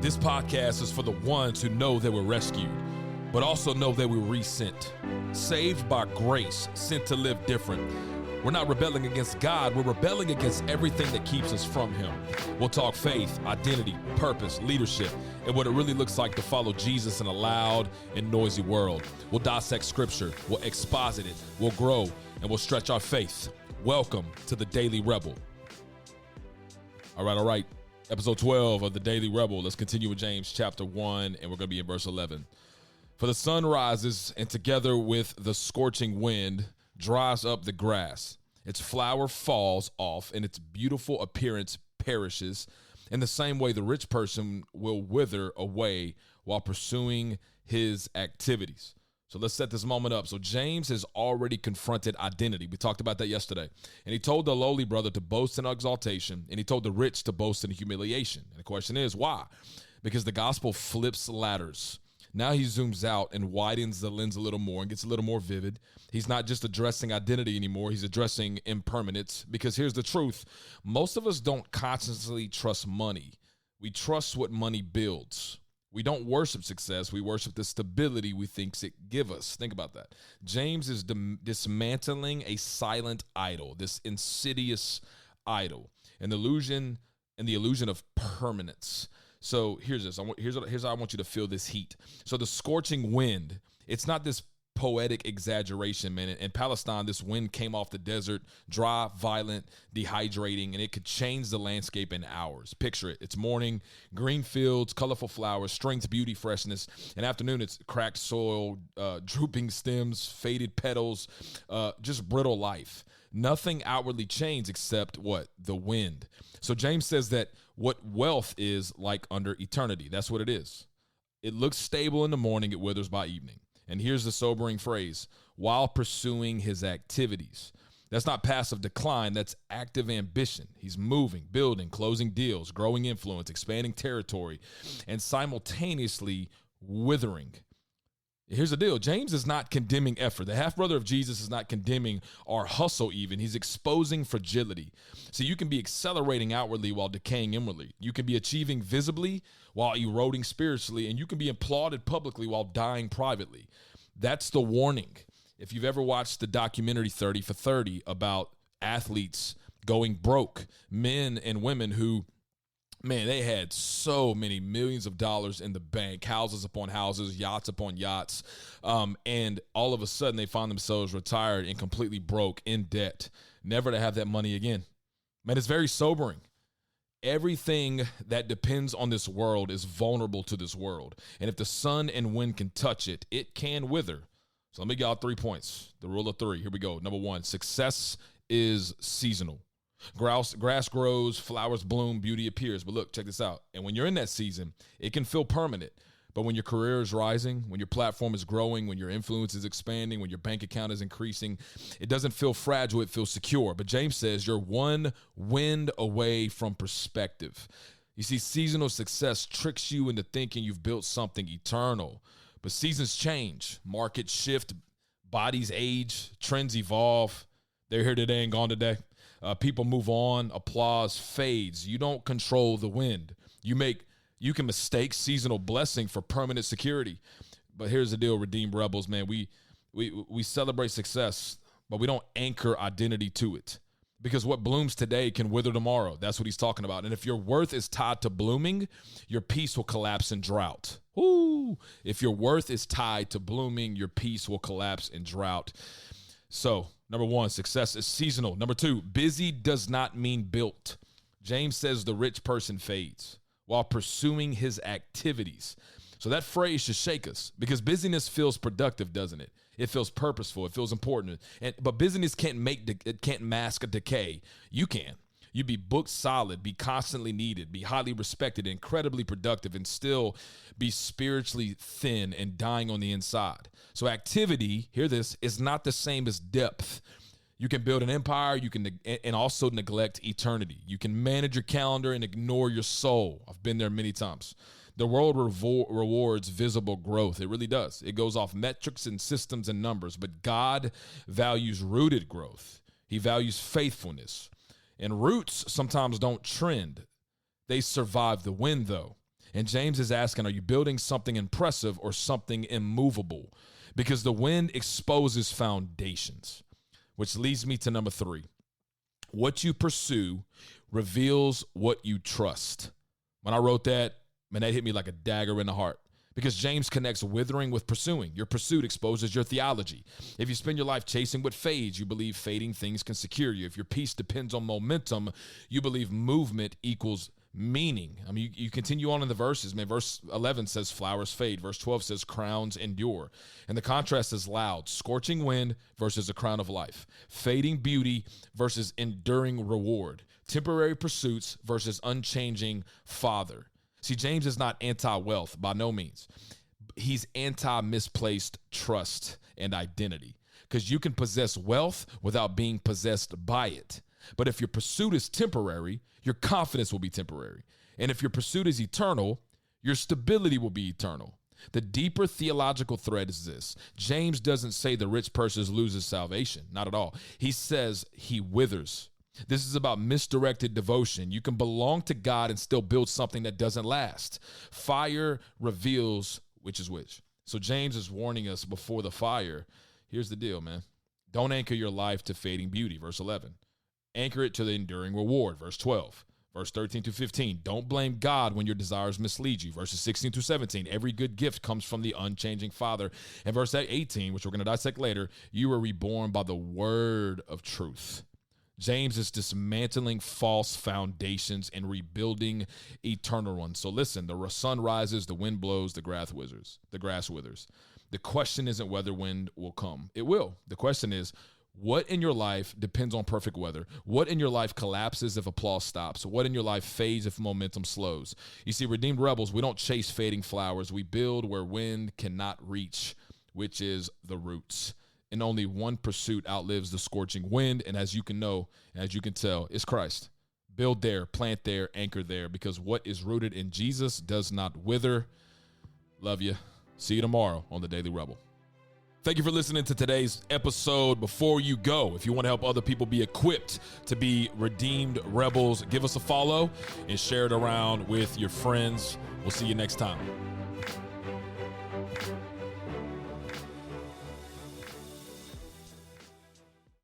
This podcast is for the ones who know they were rescued, but also know they were resent. Saved by grace, sent to live different. We're not rebelling against God, we're rebelling against everything that keeps us from Him. We'll talk faith, identity, purpose, leadership, and what it really looks like to follow Jesus in a loud and noisy world. We'll dissect scripture, we'll exposit it, we'll grow, and we'll stretch our faith. Welcome to the Daily Rebel. All right. Episode 12 of the Daily Rebel. Let's continue with James chapter 1, and we're going to be in verse 11. For the sun rises, and together with the scorching wind, dries up the grass. Its flower falls off, and its beautiful appearance perishes. In the same way, the rich person will wither away while pursuing his activities. So let's set this moment up. So James has already confronted identity. We talked about that yesterday. And he told the lowly brother to boast in exaltation, and he told the rich to boast in humiliation. And the question is, why? Because the gospel flips ladders. Now he zooms out and widens the lens a little more and gets a little more vivid. He's not just addressing identity anymore. He's addressing impermanence. Because here's the truth. Most of us don't consciously trust money. We trust what money builds. We don't worship success. We worship the stability we think it gives us. Think about that. James is dismantling a silent idol, this insidious idol, the illusion of permanence. So here's this. Here's how I want you to feel this heat. So the scorching wind, it's not this poetic exaggeration, man. In Palestine, this wind came off the desert, dry, violent, dehydrating, and it could change the landscape in hours. Picture it. It's morning, green fields, colorful flowers, strength, beauty, freshness. In afternoon, it's cracked soil, drooping stems, faded petals, just brittle life. Nothing outwardly changed except what? The wind. So James says that what wealth is like under eternity. That's what it is. It looks stable in the morning, it withers by evening. And here's the sobering phrase, while pursuing his activities. That's not passive decline, that's active ambition. He's moving, building, closing deals, growing influence, expanding territory, and simultaneously withering. Here's the deal. James is not condemning effort. The half-brother of Jesus is not condemning our hustle even. He's exposing fragility. So you can be accelerating outwardly while decaying inwardly. You can be achieving visibly while eroding spiritually, and you can be applauded publicly while dying privately. That's the warning. If you've ever watched the documentary 30 for 30 about athletes going broke, men and women who, man, they had so many millions of dollars in the bank, houses upon houses, yachts upon yachts, and all of a sudden they find themselves retired and completely broke, in debt, never to have that money again. Man, it's very sobering. Everything that depends on this world is vulnerable to this world, and if the sun and wind can touch it, it can wither. So let me get out 3 points, the rule of three. Here we go. Number one, success is seasonal. Grass grows, flowers bloom, beauty appears. But look, check this out. And when you're in that season, it can feel permanent. But when your career is rising, when your platform is growing, when your influence is expanding, when your bank account is increasing, it doesn't feel fragile, it feels secure. But James says you're one wind away from perspective. You see, seasonal success tricks you into thinking you've built something eternal. But seasons change, markets shift, bodies age, trends evolve. They're here today and gone today. People move on, applause fades. You don't control the wind. You can mistake seasonal blessing for permanent security. But here's the deal, redeemed rebels, man. We celebrate success, but we don't anchor identity to it. Because what blooms today can wither tomorrow. That's what he's talking about. And if your worth is tied to blooming, your peace will collapse in drought. Ooh. If your worth is tied to blooming, your peace will collapse in drought. So, number one, success is seasonal. Number two, busy does not mean built. James says the rich person fades while pursuing his activities. So that phrase should shake us because busyness feels productive, doesn't it? It feels purposeful. It feels important. But busyness can't mask a decay. You can. You be booked solid, be constantly needed, be highly respected, incredibly productive, and still be spiritually thin and dying on the inside. So activity, hear this, is not the same as depth. You can build an empire, and also neglect eternity. You can manage your calendar and ignore your soul. I've been there many times. The world rewards visible growth. It really does. It goes off metrics and systems and numbers, but God values rooted growth. He values faithfulness. And roots sometimes don't trend. They survive the wind, though. And James is asking, are you building something impressive or something immovable? Because the wind exposes foundations, which leads me to number 3. What you pursue reveals what you trust. When I wrote that, man, that hit me like a dagger in the heart. Because James connects withering with pursuing. Your pursuit exposes your theology. If you spend your life chasing what fades, you believe fading things can secure you. If your peace depends on momentum, you believe movement equals meaning. I mean, you continue on in the verses, man. Verse 11 says flowers fade. Verse 12 says crowns endure. And the contrast is loud. Scorching wind versus a crown of life. Fading beauty versus enduring reward. Temporary pursuits versus unchanging Father. See, James is not anti-wealth by no means. He's anti-misplaced trust and identity, because you can possess wealth without being possessed by it. But if your pursuit is temporary, your confidence will be temporary. And if your pursuit is eternal, your stability will be eternal. The deeper theological thread is this. James doesn't say the rich person loses salvation. Not at all. He says he withers. This is about misdirected devotion. You can belong to God and still build something that doesn't last. Fire reveals which is which. So James is warning us before the fire. Here's the deal, man. Don't anchor your life to fading beauty, verse 11. Anchor it to the enduring reward, verse 12. Verse 13 to 15, don't blame God when your desires mislead you. Verses 16 to 17, every good gift comes from the unchanging Father. And verse 18, which we're going to dissect later, you were reborn by the word of truth. James is dismantling false foundations and rebuilding eternal ones. So listen, the sun rises, the wind blows, the grass withers. The question isn't whether wind will come. It will. The question is, what in your life depends on perfect weather? What in your life collapses if applause stops? What in your life fades if momentum slows? You see, redeemed rebels, we don't chase fading flowers. We build where wind cannot reach, which is the roots. And only one pursuit outlives the scorching wind. And as you can know, as you can tell, it's Christ. Build there, plant there, anchor there, because what is rooted in Jesus does not wither. Love you. See you tomorrow on The Daily Rebel. Thank you for listening to today's episode. Before you go, if you want to help other people be equipped to be redeemed rebels, give us a follow and share it around with your friends. We'll see you next time.